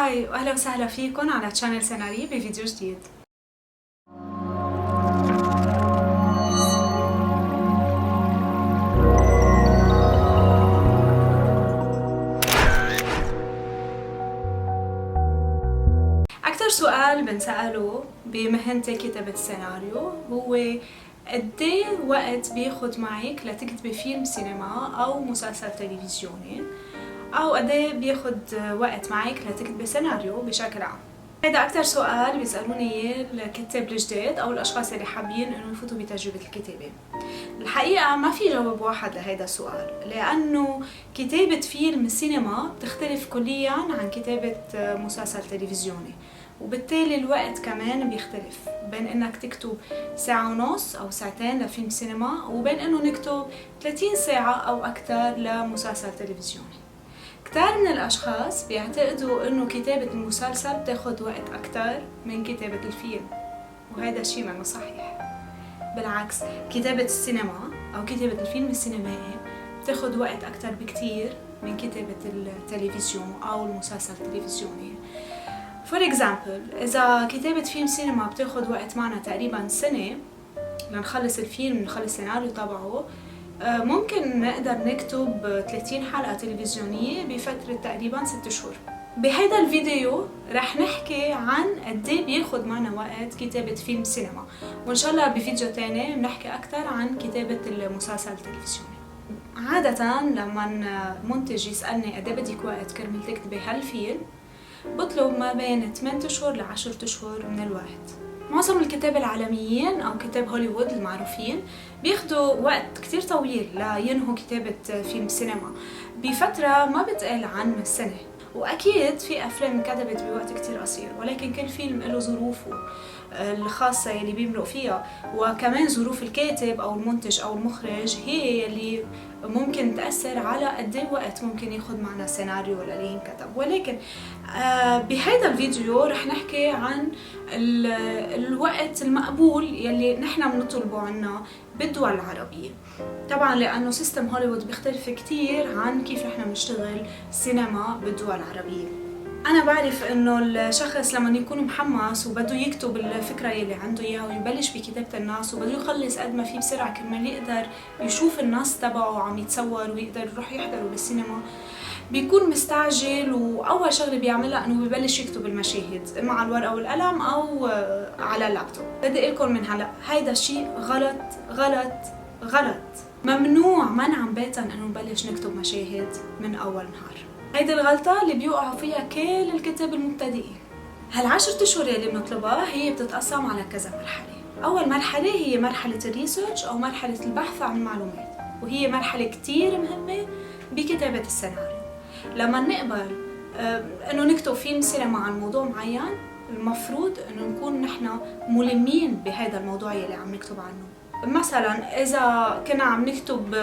هاي واهلا وسهلا فيكم على تشانل سيناري بفيديو جديد. اكثر سؤال بنسأله بمهنتي كتابة السيناريو هو قديه وقت بياخد معك لتكتبي فيلم سينما او مسلسل تلفزيوني، او قديه بياخد وقت معك لتكتبي سيناريو بشكل عام. هذا أكتر سؤال بيسألوني إياه الكتاب الجداد أو الأشخاص اللي حابين إنه يفوتوا بتجربة الكتابة. الحقيقة ما في جواب واحد لهذا السؤال، لأنه كتابة فيلم سينما بتختلف كلياً عن كتابة مسلسل تلفزيوني، وبالتالي الوقت كمان بيختلف بين إنك تكتب ساعة ونص أو ساعتين لفيلم سينما وبين إنه نكتب 30 ساعة أو أكتر لمسلسل تلفزيوني. كتار من الأشخاص بيعتقدوا إنه كتابة المسلسل بتاخد وقت أكتر من كتابة الفيلم، وهذا الشيء منه صحيح. بالعكس، كتابة السينما أو كتابة الفيلم السينمائي بتاخد وقت أكتر بكتير من كتابة التلفزيون أو المسلسل التلفزيوني. For example، إذا كتابة فيلم سينما بتاخد وقت معنا تقريبا سنة لنخلص الفيلم نخلص السيناريو تبعه، ممكن نقدر نكتب 30 حلقة تلفزيونية بفترة تقريبا 6 شهور. بهيدا الفيديو رح نحكي عن قديه بياخد معنا وقت كتابة فيلم سينما، وإن شاء الله بفيديو تاني بنحكي أكتر عن كتابة المسلسل التلفزيوني. عادة لما منتج يسألني قديه بدك وقت كرمال تكتبي هالفيلم، بطلب ما بين 8 أشهر ل 10 أشهر من الوقت. معظم الكتاب العالميين أو كتاب هوليوود المعروفين بياخدوا وقت كتير طويل لينهوا كتابة فيلم سينما بفترة ما بتقل عن سنة. وأكيد في أفلام انكتبت بوقت كتير قصير، ولكن كل فيلم له ظروفه الخاصة يلي بيمرق فيها، وكمان ظروف الكاتب أو المنتج أو المخرج هي يلي ممكن تأثر على قد ايه وقت ممكن ياخد معنا سيناريو للي ينكتب. ولكن بهذا الفيديو رح نحكي عن الوقت المقبول يلي نحن بنطلبه عنا بالدول العربية، طبعا لأنه سيستم هوليوود بيختلف كتير عن كيف نحن بنشتغل سينما بالدول العربية. أنا بعرف إنه الشخص لما يكون محمس وبده يكتب الفكرة يلي عنده إياها ويبلش بكتابة النص وبده يخلص قد ما فيه بسرعة كرمال يقدر يشوف النص تبعه عم يتصور ويقدر يروح يحضره بالسينما، بيكون مستعجل، وأول شغلة بيعملها إنه ببلش يكتب المشاهد إما على الورقة والقلم أو على اللابتوب. بدي أقولكم من هلا هيدا الشيء غلط غلط غلط. ممنوع منعا باتا إنه نبلش نكتب مشاهد من أول نهار. هيدي الغلطة اللي بيوقعوا فيها كل الكتاب المبتدئين. هال10 أشهر اللي بنطلبها هي بتتقسم على كذا مرحلة. أول مرحلة هي مرحلة الريسيرش أو مرحلة البحث عن المعلومات، وهي مرحلة كتير مهمة بكتابة السيناريو. لما نقبل إنه نكتب فيلم سينما عن موضوع معين، المفروض إنه نكون نحن ملمين بهذا الموضوع اللي عم نكتب عنه. مثلا إذا كنا عم نكتب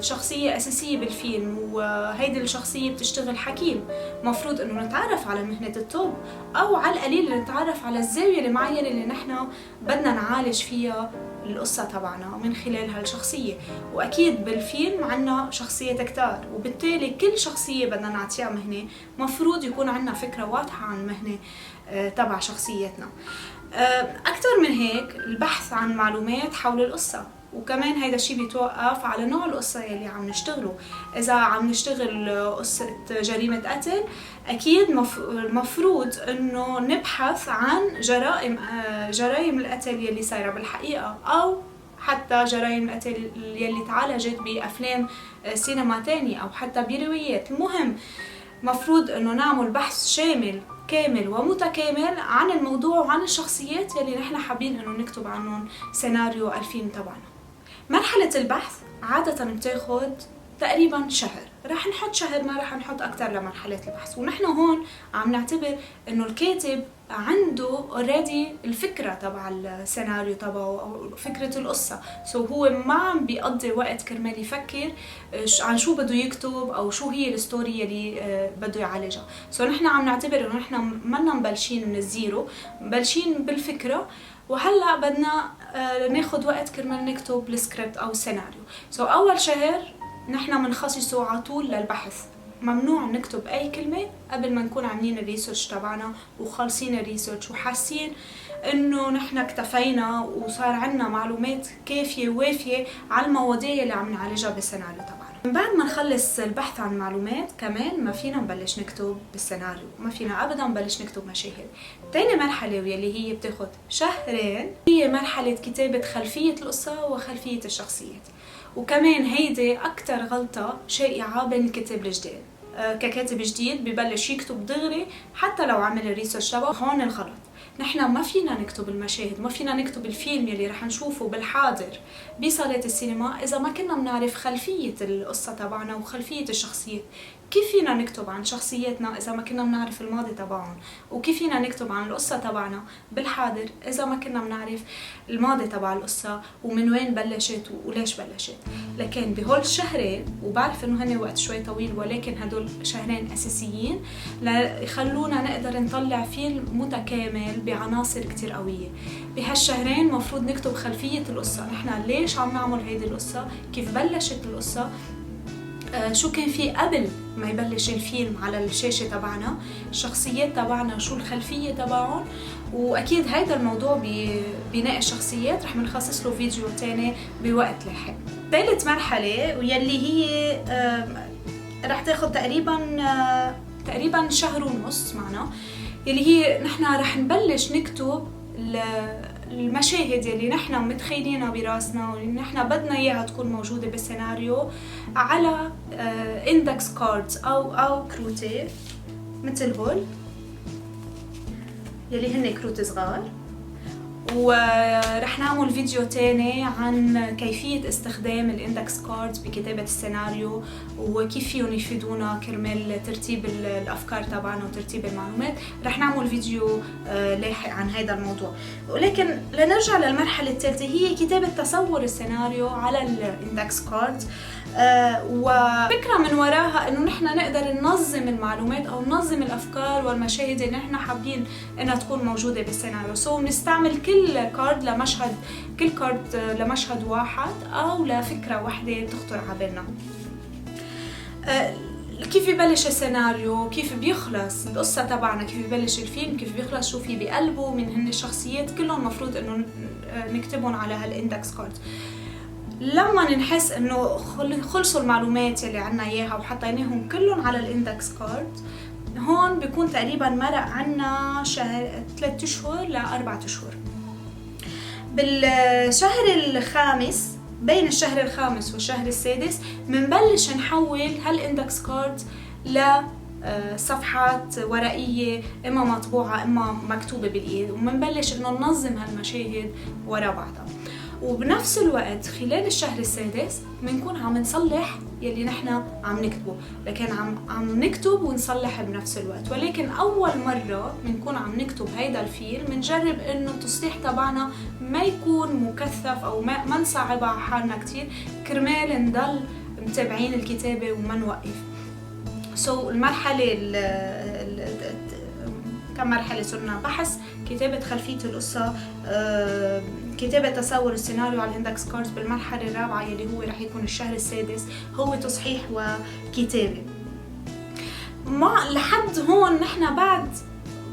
شخصية أساسية بالفيلم وهيدي الشخصية بتشتغل حكيم، مفروض إنه نتعرف على مهنة الطب، أو على القليل نتعرف على الزاوية المعينة اللي نحن بدنا نعالج فيها القصة تبعنا من خلال هالشخصية. وأكيد بالفيلم عنا شخصية كتار، وبالتالي كل شخصية بدنا نعطيها مهنة مفروض يكون عنا فكرة واضحة عن المهنة تبع شخصيتنا. أكتر من هيك البحث عن معلومات حول القصة، وكمان هيدا الشيء بيتوقف على نوع القصة يلي عم نشتغله. إذا عم نشتغل قصة جريمة قتل، أكيد المفروض إنه نبحث عن جرائم القتل يلي صايرة بالحقيقة، أو حتى جرائم القتل يلي تعالجت بأفلام سينما تانية أو حتى بروايات. المهم مفروض إنه نعمل بحث شامل كامل ومتكامل عن الموضوع وعن الشخصيات يلي نحن حابين انه نكتب عنهم سيناريو الفيلم تبعنا. مرحلة البحث عادة بتاخد تقريبا شهر، رح نحط شهر، ما رح نحط اكتر لمرحلة البحث. ونحن هون عم نعتبر انه الكاتب عنده اوريدي الفكرة تبع السيناريو تبعه او فكرة القصة، هو ما عم بيقضي وقت كرمال يفكر عن شو بده يكتب او شو هي الستوري يلي بده يعالجها. نحن عم نعتبر انه نحن منا مبلشين من الزيرو، مبلشين بالفكرة، وهلا بدنا ناخد وقت كرمال نكتب السكريبت او السيناريو. اول شهر نحن منخصصه على طول للبحث ممنوع نكتب أي كلمة قبل ما نكون عاملين الريسيرش تبعنا وخالصين الريسيرش وحاسين إنه نحن اكتفينا وصار عنا معلومات كافية ووافية على المواضيع اللي عم نعالجها بالسيناريو تبعنا. من بعد ما نخلص البحث عن معلومات كمان ما فينا نبلش نكتب بالسيناريو، ما فينا أبدا نبلش نكتب مشاهد. تاني مرحلة واللي هي بتاخد شهرين هي مرحلة كتابة خلفية القصة وخلفية الشخصيات. وكمان هيدي أكتر غلطة شائعة بين الكاتب الجديد. ككاتب جديد ببلش يكتب دغري حتى لو عمل الريسيرش تبعه. هون الغلط، نحن ما فينا نكتب المشاهد، ما فينا نكتب الفيلم يلي رح نشوفه بالحاضر بصالة السينما إذا ما كنا بنعرف خلفية القصة تبعنا وخلفية الشخصيات. كيف فينا نكتب عن شخصياتنا إذا ما كنا بنعرف الماضي تبعهم؟ وكيف فينا نكتب عن القصة تبعنا بالحاضر إذا ما كنا بنعرف الماضي تبع القصة ومن وين بلشت وليش بلشت؟ لكن بهول الشهرين، وبعرف إنه هن وقت شوي طويل ولكن هدول شهرين أساسيين ليخلونا نقدر نطلع فيلم متكامل بعناصر كتير قوية. بهالشهرين مفروض نكتب خلفية القصة، نحن ليش عم نعمل هيدي القصة؟ كيف بلشت القصة؟ شو كان في قبل ما يبلش الفيلم على الشاشة تبعنا؟ الشخصيات تبعنا شو الخلفية تبعهم؟ وأكيد هيدا الموضوع ببناء الشخصيات رح منخصص له فيديو تاني بوقت لاحق. ثالث مرحلة واللي هي رح تاخد تقريبا شهر ونص معنا، يلي هي نحن رح نبلش نكتب المشاهد يلي نحن متخيلينها براسنا واللي نحن بدنا اياها تكون موجوده بالسيناريو على اندكس كاردز او كروتي مثل هول يلي هن كروت صغار. ورح نعمل فيديو تاني عن كيفية استخدام الاندكس كاردز بكتابة السيناريو وكيف فيهم يفيدونا كرمال ترتيب الأفكار تبعنا وترتيب المعلومات. رح نعمل فيديو لاحق عن هذا الموضوع. ولكن لنرجع للمرحلة الثالثة هي كتابة تصور السيناريو على الاندكس كاردز. وفكرة من وراها انه نحن نقدر ننظم المعلومات او ننظم الافكار والمشاهد اللي نحن حابين انها تكون موجودة بالسيناريو. نستعمل كل كارد لمشهد واحد او لفكرة واحدة تخطر على بالنا. كيف يبلش السيناريو، كيف بيخلص القصة تبعنا، كيف يبلش الفيلم، كيف بيخلص، شو في بقلبه من هن الشخصيات، كلهم مفروض انه نكتبهم على هالاندكس كارد. لما نحس انه خلصوا المعلومات اللي عنا اياها وحطيناهم كلهم على الاندكس كارد، هون بيكون تقريبا مرق عنا 3 أشهر ل 4 أشهر. بالشهر الخامس، بين الشهر الخامس والشهر السادس منبلش نحول هالاندكس كارد لصفحات ورقية اما مطبوعة اما مكتوبة بالايد، ومنبلش انه ننظم هالمشاهد ورا بعضها. وبنفس الوقت خلال الشهر السادس بنكون عم نصلح يلي نحن عم نكتبه، لكن عم نكتب ونصلح بنفس الوقت. ولكن أول مرة بنكون عم نكتب هيدا الفيلم بنجرب إنه التصليح تبعنا ما يكون مكثف أو ما نصعب على حالنا كتير كرمال نضل متابعين الكتابة وما نوقف. المرحلة كم مرحلة صرنا؟ بحث، كتابة خلفية القصة، كتابة تصور السيناريو على الاندكس كاردز. بالمرحلة الرابعة يلي هو رح يكون الشهر السادس هو تصحيح وكتابة. لحد هون نحن بعد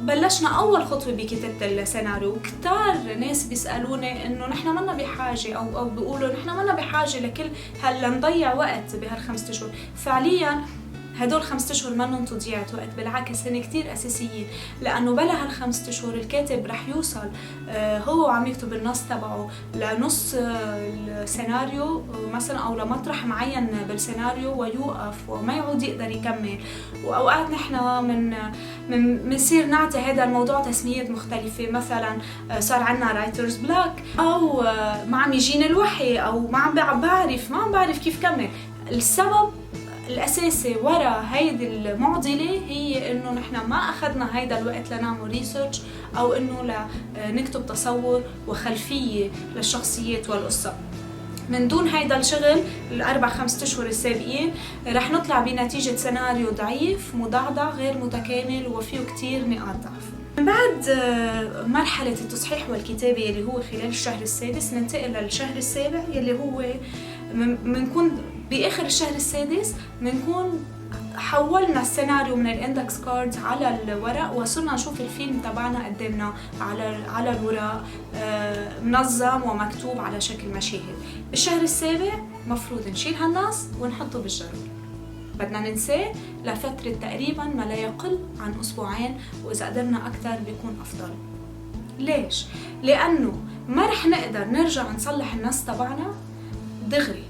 بلشنا أول خطوة بكتابة السيناريو. كتار ناس بيسألوني إنه نحن منا بحاجة أو بيقولوا نحن منا بحاجة لكل نضيع وقت بهال5 أشهر. فعلياً هدول 5 أشهر منهم تضييع وقت، بالعكس هن كتير أساسيين، لأنه بلا هال5 أشهر الكاتب رح يوصل هو وعم يكتب النص تبعه لنص السيناريو مثلا أو لمطرح معين بالسيناريو ويوقف وما يعود يقدر يكمل. وأوقات نحن منصير نعطي هذا الموضوع تسميات مختلفة، مثلا صار عنا رايترز بلاك أو ما عم يجيني الوحي أو ما عم بعرف كيف كمل. السبب الأساسي وراء هيدي المعضلة هي إنه نحن ما أخذنا هيدا الوقت لنعمل ريسيرش أو إنه لنكتب تصور وخلفية للشخصيات والقصة. من دون هيدا الشغل 4-5 أشهر السابقين رح نطلع بنتيجة سيناريو ضعيف مضعضع غير متكامل وفيه كتير نقاط ضعف. من بعد مرحلة التصحيح والكتابة يلي هو خلال الشهر السادس ننتقل للشهر السابع يلي هو منكون بآخر الشهر السادس منكون حولنا السيناريو من الاندكس كاردز على الورق وصرنا نشوف الفيلم تبعنا قدامنا على الورق منظم ومكتوب على شكل مشاهد. بالشهر السابع مفروض نشيل هالنص ونحطه بالجرول، بدنا ننساه لفترة تقريبا ما لا يقل عن أسبوعين، وإذا قدرنا أكثر بيكون أفضل. ليش؟ لأنه ما رح نقدر نرجع نصلح النص تبعنا دغري،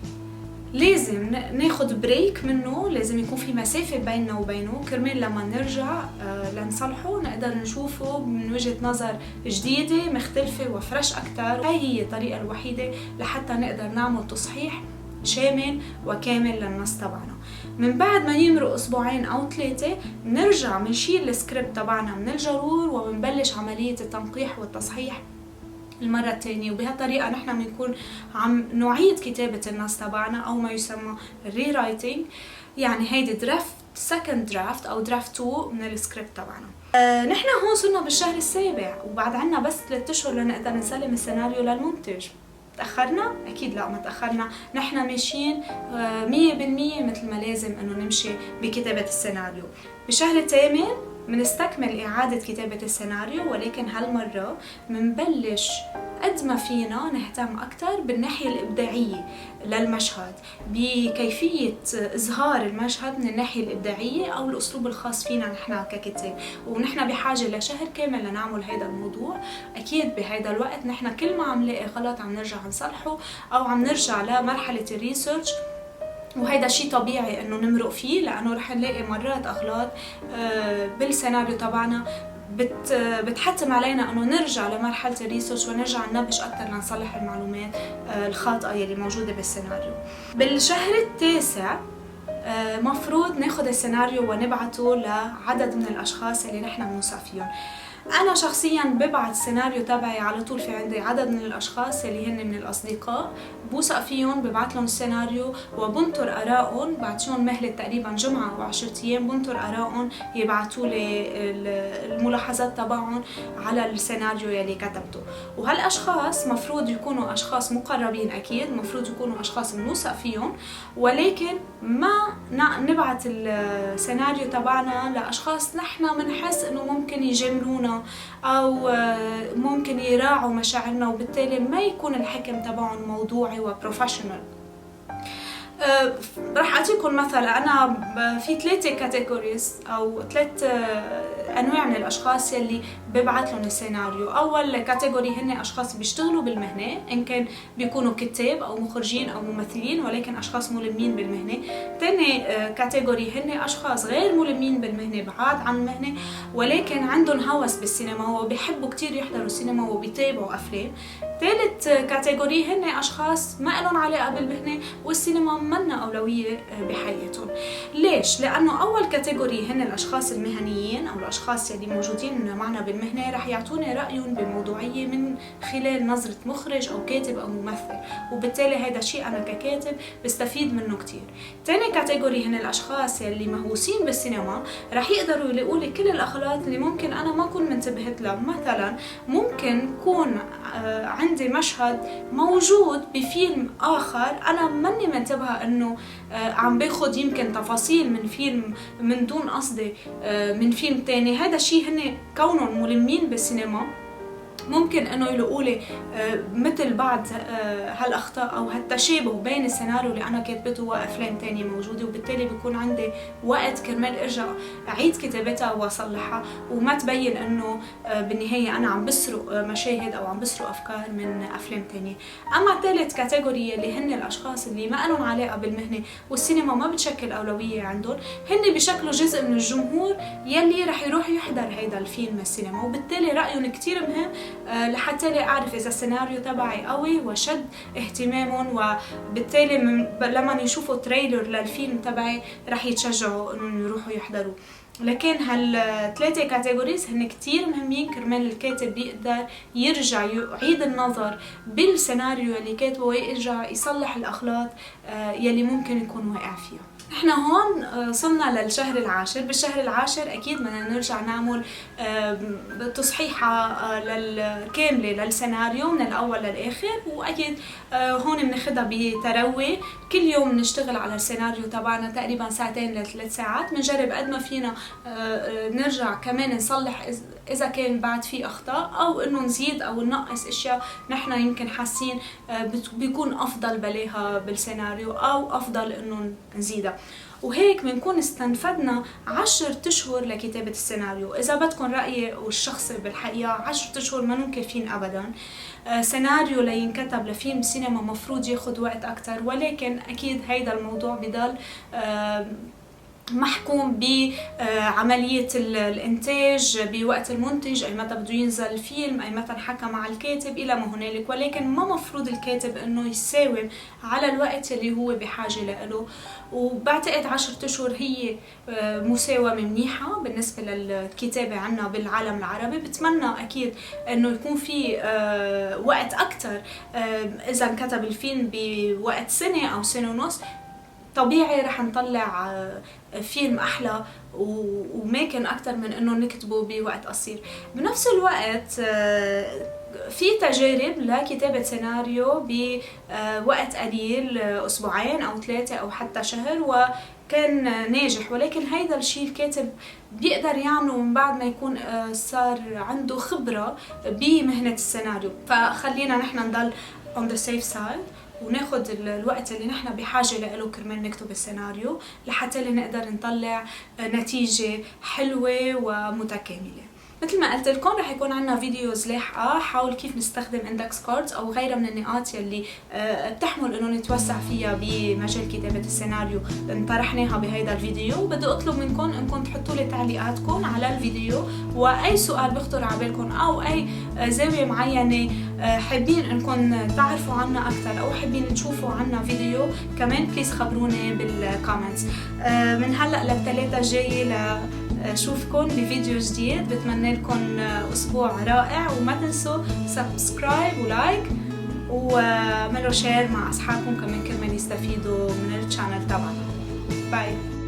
لازم ناخد بريك منه، لازم يكون في مسافة بيننا وبينه كرمال لما نرجع لنصلحه نقدر نشوفه من وجهة نظر جديدة مختلفة وفرش أكتر. هاي هي الطريقة الوحيدة لحتى نقدر نعمل تصحيح شامل وكامل للنص تبعنا. من بعد ما يمرق أسبوعين أو 3 نرجع منشيل السكريبت تبعنا من الجرور وبنبلش عملية التنقيح والتصحيح المرة الثانية، وبهالطريقة نحن بنكون عم نعيد كتابة النص تبعنا أو ما يسمى ري رايتنج. يعني هيدي درافت سكند درافت أو درافت 2 من السكريبت تبعنا. نحن هون صرنا بالشهر السابع وبعد عنا بس 3 أشهر لنقدر نسلم السيناريو للمنتج. تأخرنا؟ أكيد لا، ما تأخرنا، نحن ماشيين 100% مثل ما لازم إنه نمشي بكتابة السيناريو. بالشهر الثامن منستكمل إعادة كتابة السيناريو، ولكن هالمرة منبلش قد ما فينا نهتم أكتر بالناحية الإبداعية للمشهد، بكيفية إظهار المشهد من الناحية الإبداعية أو الأسلوب الخاص فينا نحن ككتاب. ونحن بحاجة لشهر كامل لنعمل هذا الموضوع. أكيد بهذا الوقت نحن كل ما عم نلاقي غلط عم نرجع نصلحه أو عم نرجع لمرحلة الريسيرش، وهيدا شيء طبيعي انه نمرق فيه لانه رح نلاقي مرات اغلاط بالسيناريو تبعنا بتحتم علينا انه نرجع لمرحله الريسيرش ونرجع ننبش اكثر لنصلح المعلومات الخاطئه يلي موجوده بالسيناريو. بالشهر التاسع مفروض ناخذ السيناريو ونبعته لعدد من الاشخاص اللي نحن بنوثق فيهم. أنا شخصياً ببعت السيناريو تبعي على طول، في عندي عدد من الأشخاص اللي هن من الأصدقاء بوثق فيهم، ببعت لهم السيناريو وبنطر آرائهم، بعطيهم مهلة تقريباً جمعة أو 10 أيام بنطر آرائهم يبعتوا لي الملاحظات تبعهم على السيناريو يلي كتبته. وهالأشخاص مفروض يكونوا أشخاص مقربين، أكيد مفروض يكونوا أشخاص بنوثق فيهم، ولكن ما نبعت السيناريو تبعنا لأشخاص نحن منحس إنه ممكن يجاملونا أو ممكن يراعوا مشاعرنا، وبالتالي ما يكون الحكم تبعهم موضوعي وبروفيشنال. راح أعطيكم مثلا، أنا في 3 كاتيجوريز أو 3 أنواع من الأشخاص يلي ببعث لهم السيناريو. أول كاتيجوري هن أشخاص بيشتغلوا بالمهنة، إن كان بيكونوا كتاب أو مخرجين أو ممثلين ولكن أشخاص ملمين بالمهنة. تاني كاتيجوري هن أشخاص غير ملمين بالمهنة، بعاد عن المهنة ولكن عندهم هوس بالسينما وبيحبوا كتير يحضروا السينما وبيتابعوا أفلام. ثالث كاتيجوري هن أشخاص ما لهم علاقة بالمهنة والسينما منا أولوية بحياتهم. ليش؟ لأنه أول كاتيجوري هن الأشخاص المهنيين أو الأشخاص اللي موجودين معنا بالمهنة، رح يعطوني رأيهم بموضوعية من خلال نظرة مخرج أو كاتب أو ممثل، وبالتالي هذا شيء أنا ككاتب بستفيد منه كتير. تاني كاتيجوري هن الأشخاص اللي مهووسين بالسينما، رح يقدروا يلاقوا لي كل الأغلاط اللي ممكن أنا ما أكون منتبهت لها. مثلا ممكن يكون عندي مشهد موجود بفيلم آخر أنا ماني منتبهة إنه عم باخد يمكن تفاصيل من فيلم من دون قصدي من فيلم تاني. هذا الشيء هن كونهم ملمين بالسينما ممكن انه يلاقوا لي مثل بعض هالاخطاء او هالتشابه بين السيناريو اللي انا كاتبته وافلام تانية موجوده، وبالتالي بيكون عندي وقت كرمال ارجع اعيد كتابتها واصلحها وما تبين انه بالنهايه انا عم بسرق مشاهد او عم بسرق افكار من افلام تانية. اما ثالث كاتيجوري اللي هن الاشخاص اللي ما لهم علاقه بالمهنه والسينما ما بتشكل اولويه عندهم، هن بشكلوا جزء من الجمهور يلي رح يروح يحضر هيدا الفيلم السينما، وبالتالي رايهم كتير مهم لحتى لي أعرف إذا السيناريو تبعي قوي وشد اهتمامهم، وبالتالي لما يشوفوا تريلر للفيلم تبعي رح يتشجعوا إنهم يروحوا يحضروا. لكن هالثلاثة كاتيجوريز هن كتير مهمين كرمال الكاتب يقدر يرجع يعيد النظر بالسيناريو اللي كاتبه ويرجع يصلح الأغلاط يلي ممكن يكون واقع فيها. احنا هون صلنا للشهر العاشر. بالشهر العاشر اكيد بدنا نرجع نعمل تصحيحة كاملة للسيناريو من الاول للاخر، واكيد هون بناخدها بتروي. كل يوم بنشتغل على السيناريو تبعنا تقريبا 2 ل3 ساعات. بنجرب قد ما فينا نرجع كمان نصلح اذا كان بعد في اخطاء، او انه نزيد او ننقص اشياء نحن يمكن حاسين بيكون افضل بلاها بالسيناريو، او افضل انه نزيدها. وهيك بنكون استنفدنا 10 اشهر لكتابة السيناريو. اذا بدكم رأيي والشخصي بالحقيقة 10 اشهر ما كافيين ابدا. سيناريو لينكتب لفيلم سينما مفروض ياخد وقت اكتر، ولكن اكيد هيدا الموضوع بضل محكوم بعملية الانتاج، بوقت المنتج، اي متى بده ينزل الفيلم، اي متى حكى مع الكاتب الى ما هنالك. ولكن ما مفروض الكاتب انه يساوم على الوقت اللي هو بحاجة له. وبعتقد 10 اشهر هي مساومة منيحة بالنسبة للكتابة عنا بالعالم العربي. بتمنى اكيد انه يكون في وقت اكتر. اذا انكتب الفيلم بوقت سنة او سنة ونص، طبيعي رح نطلع فيلم أحلى وماكن أكتر من إنه نكتبه بوقت قصير. بنفس الوقت في تجارب لكتابة سيناريو بوقت قليل، أسبوعين أو 3 أو حتى شهر، وكان ناجح. ولكن هيدا الشيء الكاتب بيقدر يعمله من بعد ما يكون صار عنده خبرة بمهنة السيناريو. فخلينا نحن نضل on the safe side وناخد الوقت اللي نحن بحاجة له كرمال نكتب السيناريو، لحتى اللي نقدر نطلع نتيجة حلوة ومتكاملة. مثل ما قلت لكم رح يكون عنا فيديوز لاحقة حول كيف نستخدم اندكس كاردز او غيرها من النقاط يلي بتحمل انه نتوسع فيها بمجال كتابة السيناريو. طرحناها بهيدا الفيديو. بدي اطلب منكم انكم تحطوا لي تعليقاتكم على الفيديو، واي سؤال بيخطر على بالكم او اي زاوية معينة حابين انكم تعرفوا عنا اكثر، او حابين تشوفوا عنا فيديو كمان، بليز خبروني بالكومنتس. من هلا لل3 الجاي اشوفكم بفيديو جديد. بتمنى لكم اسبوع رائع، وما تنسوا سبسكرايب ولايك وعملوا شير مع اصحابكم كمان كرمال يستفيدوا من الشانل تبعنا. باي.